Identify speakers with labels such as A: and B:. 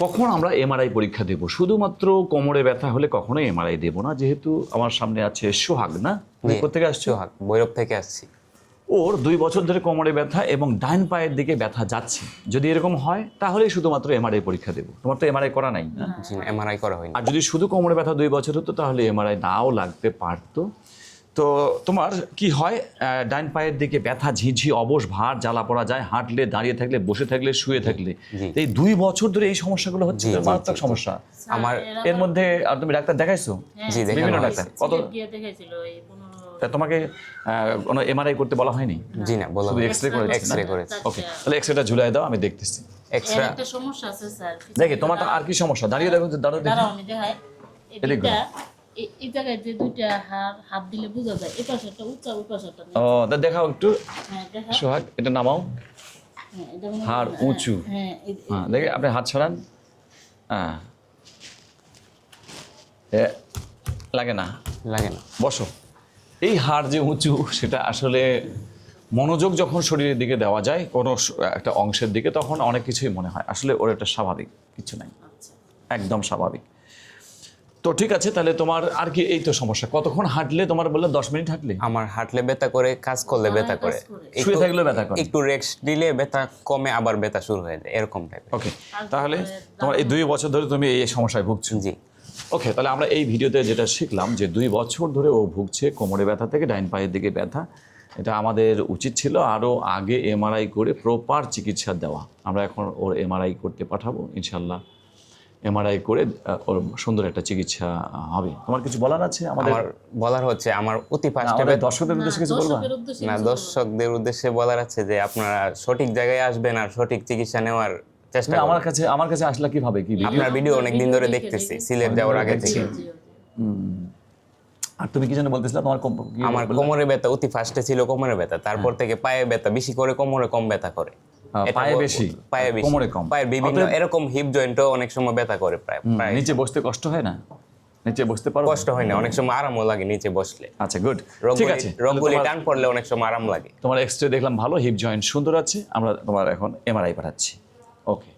A: কখন আমরা এমআরআই পরীক্ষা দেব? শুধুমাত্র কোমরে ব্যথা হলে কখনোই এমআরআই দেব না, যেহেতু আমার সামনে আছে সোহাগ, না? তুমি কোথেকে আসছো?
B: সোহাগ, ভৈরব থেকে আসছি।
A: ওর 2 বছর ধরে কোমরে ব্যথা এবং ডান পায়ের দিকে ব্যথা যাচ্ছে। যদি এরকম হয় তাহলেই শুধুমাত্র এমআরআই পরীক্ষা দেব। তোমার তো এমআরআই করা নাই, না?
B: জি, এমআরআই করা হয়নি।
A: আর যদি শুধু কোমরে ব্যথা 2 বছর হতো তাহলে এমআরআই নাও লাগতে পারতো। তো তোমার কি হয়, ডান পায়ের দিকে ব্যথা, ঝিঝি, অবশ, ভার, জ্বালা পড়া যায়, হাঁটলে, দাঁড়িয়ে থাকলে, বসে থাকলে, শুয়ে থাকলে। এই 2 বছর ধরে এই সমস্যাগুলো হচ্ছে, মারাত্মক সমস্যা।
B: আমার
A: এর মধ্যে আর তুমি ডাক্তার দেখাইছো?
B: জি,
A: বিভিন্ন
B: দেখানো
A: ডাক্তার।
B: হয়েছে।
A: কত তা তোমাকে কোনো এমআরআই করতে বলা হয়নি?
B: জি না, বলা
A: শুধু এক্সরে করেছে?
B: এক্সরে করেছে।
A: ওকে, তাহলে এক্সরেটা ঝুলাই দাও, আমি দেখতেছি।
B: এক্সট্রা
C: একটা সমস্যা আছে স্যার।
A: দেখি তোমার তো আর কি সমস্যা, দাঁড়িয়ে দেখো, দাঁড়িয়ে দেখো।
C: দাঁড়াও আমি দেখাই।
A: এদিকে
C: এটা এই জায়গায় যে দুইটা হাত দিলে বোঝা যায়, এই পাশেরটা উঁচা, ওই পাশেরটা নিচু।
A: ও, তা দেখাও একটু।
C: হ্যাঁ দেখা।
A: সোহাগ, এটা নামাও।
C: হ্যাঁ এটা মনে হয়-
A: হাড় উঁচু।
C: হ্যাঁ
A: হ্যাঁ, দেখে আপনি হাত ছাড়ান। হ্যাঁ, লাগে না,
B: লাগে না।
A: বসো। এই হাড় যে উঁচু, সেটা আসলে মনোযোগ যখন শরীরের দিকে দেওয়া যায় কোনো একটা অংশের দিকে, তখন অনেক কিছুই মনে হয়। আসলে ওর একটা স্বাভাবিক কিছু নাই, একদম স্বাভাবিক। তো ঠিক আছে, তাহলে তোমার আর কি এই তো সমস্যা? কতক্ষণ হাঁটলে তোমার? বললে 10 মিনিট হাঁটলে?
B: আমার হাঁটলে ব্যথা করে, কাজ করলে ব্যথা করে,
A: শুয়ে থাকলেও ব্যথা করে?
B: একটু রেস্ট দিলে ব্যথা কমে, আবার ব্যথা শুরু হয়ে যায়, এরকম টাইপের।
A: ওকে, তাহলে তোমার এই 2 বছর ধরে তুমি এই সমস্যায় ভুগছো?
B: জি।
A: ওকে, তাহলে আমরা এই ভিডিওতে যেটা শিখলাম যে 2 বছর ধরে ও ভুগছে কোমরে ব্যথা থেকে, ডাইন পায়ের দিকে ব্যথা। এটা আমাদের উচিত ছিল আরও আগে এমআরআই করে প্রপার চিকিৎসা দেওয়া। আমরা এখন ওর এমআরআই করতে পাঠাবো ইনশাল্লাহ। এমআরআই করে ওর সুন্দর একটা চিকিৎসা হবে। তোমার কিছু বলার আছে আমাদের?
B: আমার বলার হচ্ছে, আমার অতি ফাস্টে
A: আমাদের দর্শকদের উদ্দেশ্যে কিছু বলবা?
C: দর্শকের উদ্দেশ্যে
B: না, দর্শকদের উদ্দেশ্যে বলার আছে যে আপনারা সঠিক জায়গায় আসবেন আর সঠিক চিকিৎসা নেওয়ার চেষ্টা
A: না,
B: করবেন।
A: আমার কাছে আসলে কিভাবে কি ভিডিও?
B: আপনার ভিডিও অনেক দিন ধরে দেখতেছি, সিলেট যাওয়ার আগে থেকে।
A: আর তুমি কি যেন বলতেছিলা তোমার কি
B: আমার
A: বললে?
B: কোমরে ব্যথা অতি ফাস্টে ছিল, কোমরে ব্যথা, তারপর থেকে পায়ে ব্যথা বেশি করে, কোমরে কম ব্যথা করে। এটা
A: পায়ে বেশি,
B: পায়ে বেশি,
A: কোমরে কম।
B: পায়ের বিভিন্ন এরকম হিপ জয়েন্টও অনেক সময় ব্যথা করে। প্রায়
A: নিচে বসতে কষ্ট হয় না? নিচে বসতে পারো?
B: কষ্ট হয় না, অনেক সময় আরামও লাগে নিচে বসলে।
A: আচ্ছা, গুড, ঠিক আছে।
B: রোগগুলি টান পড়লে অনেক সময় আরাম লাগে।
A: তোমার এক্সরে দেখলাম ভালো, হিপ জয়েন্ট সুন্দর আছে। আমরা তোমার এখন এমআরআই পাঠাচ্ছি। ওকে।